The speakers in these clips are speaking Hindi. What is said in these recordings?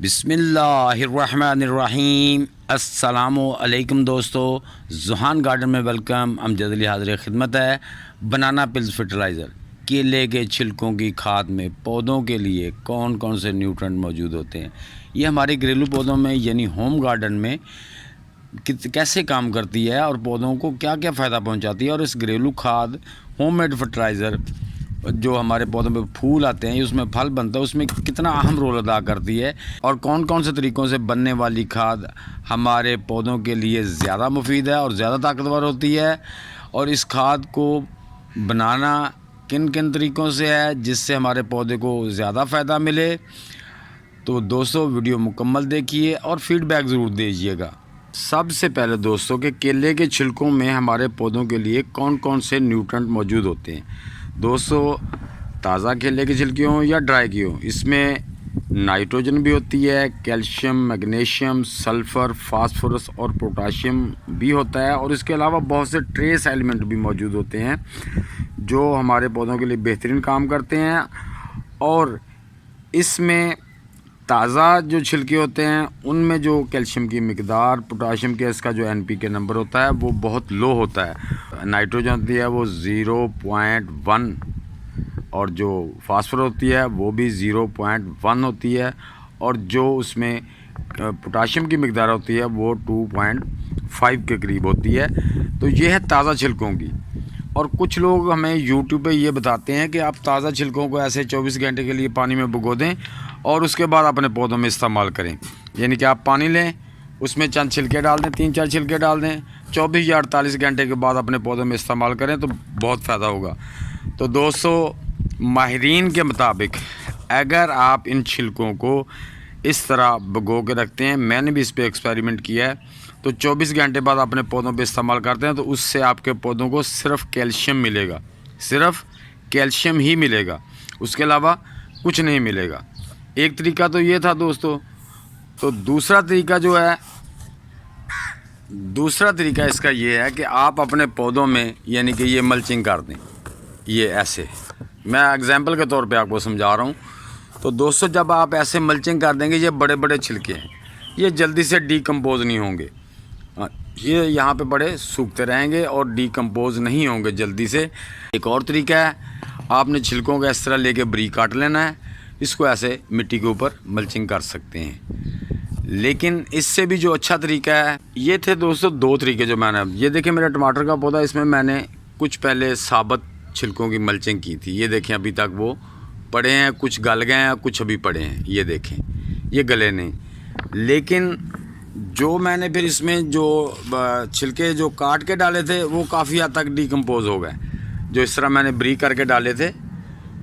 बिस्मिल्लाहिर्रहमानिर्रहीम। अस्सलामुअलैकुम दोस्तों, ज़ुहान गार्डन में वेलकम। अमजद अली हाज़िर खिदमत है। बनाना पिल्स फर्टिलाइज़र, केले के छिलकों की खाद में पौधों के लिए कौन कौन से न्यूट्रेंट मौजूद होते हैं, ये हमारे घरेलू पौधों में यानी होम गार्डन में कैसे काम करती है और पौधों को क्या क्या फ़ायदा पहुंचाती है, और इस घरेलू खाद होममेड फर्टिलाइज़र जो हमारे पौधों में फूल आते हैं, उसमें फल बनता है, उसमें कितना अहम रोल अदा करती है, और कौन कौन से तरीक़ों से बनने वाली खाद हमारे पौधों के लिए ज़्यादा मुफीद है और ज़्यादा ताकतवर होती है, और इस खाद को बनाना किन किन तरीक़ों से है जिससे हमारे पौधे को ज़्यादा फ़ायदा मिले। तो दोस्तों वीडियो मुकम्मल देखिए और फीडबैक ज़रूर दीजिएगा। सबसे पहले दोस्तों के केले के छिलकों में हमारे पौधों के लिए कौन कौन से न्यूट्रेंट मौजूद होते हैं। दोस्तों, ताज़ा केले के छिलके हों या ड्राई की हों, इसमें नाइट्रोजन भी होती है, कैल्शियम, मैग्नीशियम, सल्फ़र, फास्फोरस और पोटाशियम भी होता है, और इसके अलावा बहुत से ट्रेस एलिमेंट भी मौजूद होते हैं जो हमारे पौधों के लिए बेहतरीन काम करते हैं। और इसमें ताज़ा जो छिलके होते हैं उनमें जो कैल्शियम की मिकदार, पोटाशियम के इसका जो NPK नंबर होता है वो बहुत लो होता है। नाइट्रोजन होती है वो 0.1, और जो फास्फोरस होती है वो भी 0.1 होती है, और जो उसमें पोटाशियम की मिकदार होती है वो 2.5 के करीब होती है। तो ये है ताज़ा छिलकों की। और कुछ लोग हमें YouTube पे ये बताते हैं कि आप ताज़ा छिलकों को ऐसे 24 घंटे के लिए पानी में भिगो दें और उसके बाद अपने पौधों में इस्तेमाल करें। यानी कि आप पानी लें, उसमें चंद छिलके डाल दें, 3-4 छिलके डाल दें, 24 या 48 घंटे के बाद अपने पौधों में इस्तेमाल करें तो बहुत फ़ायदा होगा। तो दोस्तों, माहिरीन के मुताबिक अगर आप इन छिलकों को इस तरह भिगो के रखते हैं, मैंने भी इस पर एक्सपेरिमेंट किया है, तो 24 घंटे बाद अपने पौधों पे इस्तेमाल करते हैं तो उससे आपके पौधों को सिर्फ़ कैल्शियम मिलेगा, सिर्फ़ कैल्शियम ही मिलेगा, उसके अलावा कुछ नहीं मिलेगा। एक तरीका तो ये था दोस्तों। तो दूसरा तरीका इसका ये है कि आप अपने पौधों में यानी कि ये मल्चिंग कर दें। ये ऐसे, मैं एग्जांपल के तौर पे आपको समझा रहा हूँ। तो दोस्तों, जब आप ऐसे मल्चिंग कर देंगे, ये बड़े बड़े छिलके हैं, ये जल्दी से डीकम्पोज नहीं होंगे, ये यहाँ पे बड़े सूखते रहेंगे और डीकम्पोज नहीं होंगे जल्दी से। एक और तरीका है, आपने छिलकों को इस तरह लेके बरीक काट लेना है, इसको ऐसे मिट्टी के ऊपर मल्चिंग कर सकते हैं। लेकिन इससे भी जो अच्छा तरीका है, ये थे दोस्तों 2 तरीके जो मैंने, ये देखिए मेरा टमाटर का पौधा, इसमें मैंने कुछ पहले साबुत छिलकों की मल्चिंग की थी। ये देखें अभी तक वो पड़े हैं, कुछ गल गए हैं, कुछ अभी पड़े हैं। ये देखें, ये गले नहीं। लेकिन जो मैंने फिर इसमें जो छिलके जो काट के डाले थे वो काफ़ी हद तक डीकम्पोज हो गए। जो इस तरह मैंने बरीक करके डाले थे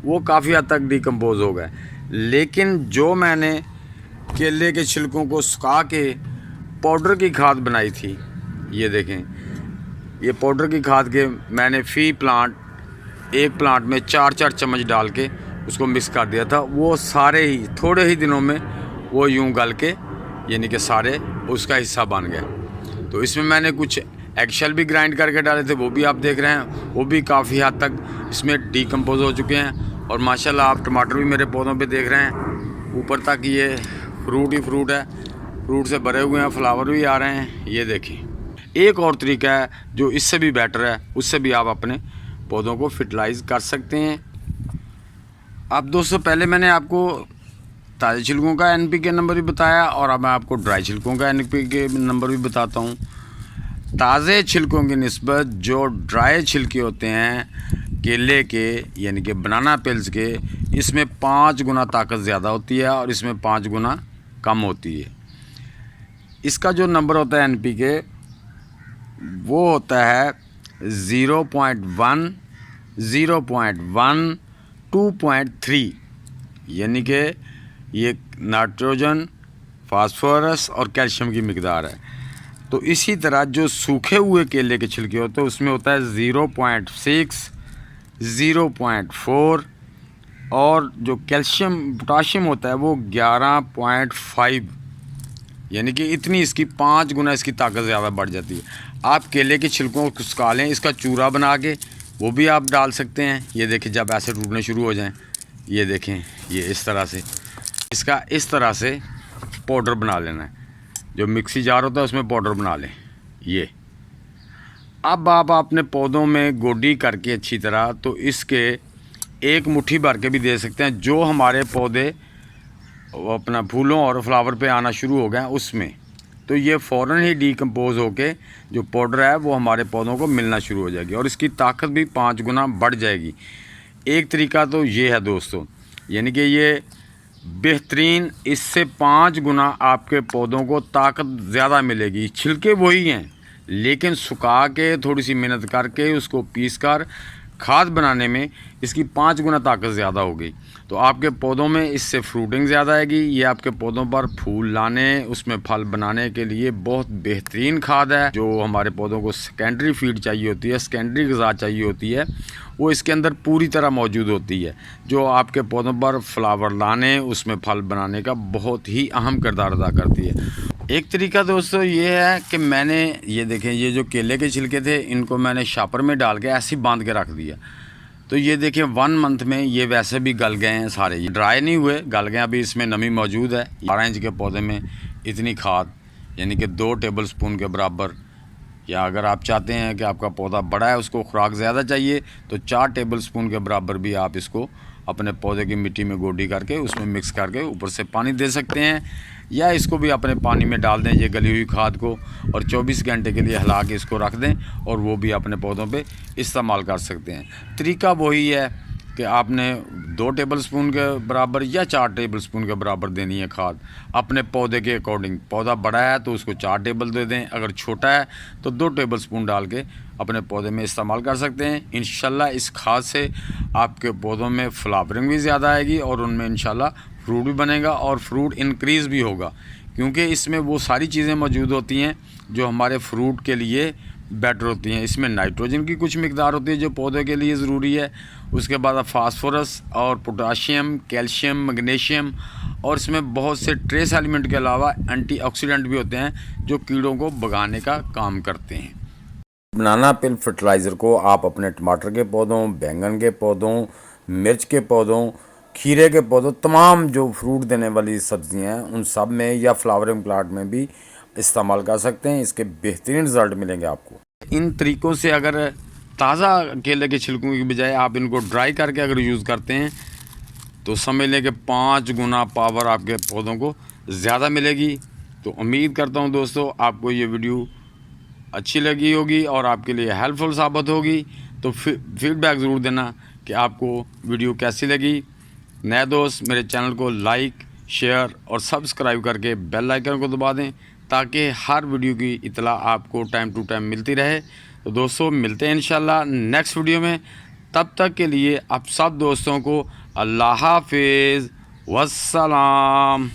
वो काफ़ी हद तक डीकम्पोज हो गए। लेकिन जो मैंने केले के छिलकों को सुखा के पाउडर की खाद बनाई थी, ये देखें, ये पाउडर की खाद के मैंने फी प्लांट, एक प्लांट में 4-4 चम्मच डाल के उसको मिक्स कर दिया था। वो सारे ही थोड़े ही दिनों में वो यूं गल के यानी कि सारे उसका हिस्सा बन गया। तो इसमें मैंने कुछ एगशेल भी ग्राइंड करके डाले थे, वो भी आप देख रहे हैं, वो भी काफ़ी हद तक इसमें डीकम्पोज हो चुके हैं। और माशाल्लाह आप टमाटर भी मेरे पौधों पे देख रहे हैं, ऊपर तक ये फ्रूट ही फ्रूट है, फ्रूट से भरे हुए हैं, फ्लावर भी आ रहे हैं। ये देखिए, एक और तरीका है जो इससे भी बेटर है, उससे भी आप अपने पौधों को फर्टिलाइज़ कर सकते हैं। अब दोस्तों, पहले मैंने आपको ताज़े छिलकों का NPK नंबर भी बताया, और अब मैं आपको ड्राई छिलकों का NPK नंबर भी बताता हूँ। ताज़े छिलकों की निस्बत जो ड्राई छिलके होते हैं केले के यानी कि बनाना पिल्स के, इसमें 5 गुना ताकत ज़्यादा होती है और इसमें 5 गुना कम होती है। इसका जो नंबर होता है NPK वो होता है 0.1, 0.1, 2.3, यानी कि ये नाइट्रोजन, फास्फोरस और कैल्शियम की मिकदार है। तो इसी तरह जो सूखे हुए केले के छिलके होते हैं उसमें होता है 0.6, 0.4, और जो कैल्शियम पोटाशियम होता है वो 11.5, यानी कि इतनी इसकी 5 गुना इसकी ताकत ज़्यादा बढ़ जाती है। आप केले के छिलकों को सुखा लें, इसका चूरा बना के वो भी आप डाल सकते हैं। ये देखिए, जब ऐसे टूटने शुरू हो जाएं, ये देखें, ये इस तरह से इसका इस तरह से पाउडर बना लेना है। जो मिक्सी जार होता है उसमें पाउडर बना लें। ये अब आप अपने पौधों में गोडी करके अच्छी तरह, तो इसके एक मुट्ठी भर के भी दे सकते हैं। जो हमारे पौधे अपना फूलों और फ्लावर पे आना शुरू हो गए उसमें, तो ये फ़ौरन ही डीकम्पोज़ होके जो पाउडर है वो हमारे पौधों को मिलना शुरू हो जाएगी और इसकी ताकत भी 5 गुना बढ़ जाएगी। एक तरीका तो ये है दोस्तों, यानी कि ये बेहतरीन, इससे 5 गुना आपके पौधों को ताकत ज़्यादा मिलेगी। छिलके वही हैं, लेकिन सुखा के थोड़ी सी मेहनत करके उसको पीस कर खाद बनाने में इसकी 5 गुना ताकत ज़्यादा हो गई। तो आपके पौधों में इससे फ्रूटिंग ज़्यादा आएगी। ये आपके पौधों पर फूल लाने, उसमें फल बनाने के लिए बहुत बेहतरीन खाद है। जो हमारे पौधों को सेकेंडरी फीड चाहिए होती है, सेकेंडरी ग़िज़ा चाहिए होती है, वो इसके अंदर पूरी तरह मौजूद होती है, जो आपके पौधों पर फ्लावर लाने, उसमें फल बनाने का बहुत ही अहम किरदार अदा करती है। एक तरीका दोस्तों ये है कि मैंने ये देखें, ये जो केले के छिलके थे इनको मैंने शापर में डाल के ऐसे ही बांध के रख दिया। तो ये देखें 1 मंथ में ये वैसे भी गल गए हैं सारे, ये ड्राई नहीं हुए, गल गए। अभी इसमें नमी मौजूद है। 12 इंच के पौधे में इतनी खाद, यानी कि 2 टेबल स्पून के बराबर, या अगर आप चाहते हैं कि आपका पौधा बड़ा है, उसको खुराक ज़्यादा चाहिए, तो 4 टेबल स्पून के बराबर भी आप इसको अपने पौधे की मिट्टी में गोडी करके उसमें मिक्स करके ऊपर से पानी दे सकते हैं, या इसको भी अपने पानी में डाल दें, ये गली हुई खाद को, और 24 घंटे के लिए हिला के इसको रख दें और वो भी अपने पौधों पे इस्तेमाल कर सकते हैं। तरीका वही है कि आपने 2 टेबल स्पून के बराबर या 4 टेबल स्पून के बराबर देनी है खाद अपने पौधे के अकॉर्डिंग। पौधा बड़ा है तो उसको 4 टेबल दे दें, अगर छोटा है तो 2 टेबल स्पून डाल के अपने पौधे में इस्तेमाल कर सकते हैं। इंशाल्लाह इस खाद से आपके पौधों में फ्लावरिंग भी ज़्यादा आएगी और उनमें इंशाल्लाह फ्रूट भी बनेगा और फ्रूट इंक्रीज़ भी होगा, क्योंकि इसमें वो सारी चीज़ें मौजूद होती हैं जो हमारे फ्रूट के लिए बेटर होती हैं। इसमें नाइट्रोजन की कुछ मिकदार होती है जो पौधे के लिए ज़रूरी है, उसके बाद फास्फोरस और पोटाशियम, कैल्शियम, मैग्नीशियम, और इसमें बहुत से ट्रेस एलिमेंट के अलावा एंटीऑक्सीडेंट भी होते हैं जो कीड़ों को भगाने का काम करते हैं। बनाना पिल फर्टिलाइज़र को आप अपने टमाटर के पौधों, बैंगन के पौधों, मिर्च के पौधों, खीरे के पौधों, तमाम जो फ्रूट देने वाली सब्जियां हैं उन सब में या फ्लावरिंग प्लांट में भी इस्तेमाल कर सकते हैं। इसके बेहतरीन रिज़ल्ट मिलेंगे आपको। इन तरीक़ों से अगर ताज़ा केले के छिलकों की बजाय आप इनको ड्राई करके अगर यूज़ करते हैं तो समझ लें कि 5 गुना पावर आपके पौधों को ज़्यादा मिलेगी। तो उम्मीद करता हूं दोस्तों आपको ये वीडियो अच्छी लगी होगी और आपके लिए हेल्पफुल साबित होगी। तो फीडबैक ज़रूर देना कि आपको वीडियो कैसी लगी। नए दोस्त मेरे चैनल को लाइक, शेयर और सब्सक्राइब करके बेल आइकन को दबा दें ताकि हर वीडियो की इत्तला आपको टाइम टू टाइम मिलती रहे। तो दोस्तों मिलते हैं इंशाल्लाह नेक्स्ट वीडियो में। तब तक के लिए आप सब दोस्तों को अल्लाह हाफिज़, वस्सलाम।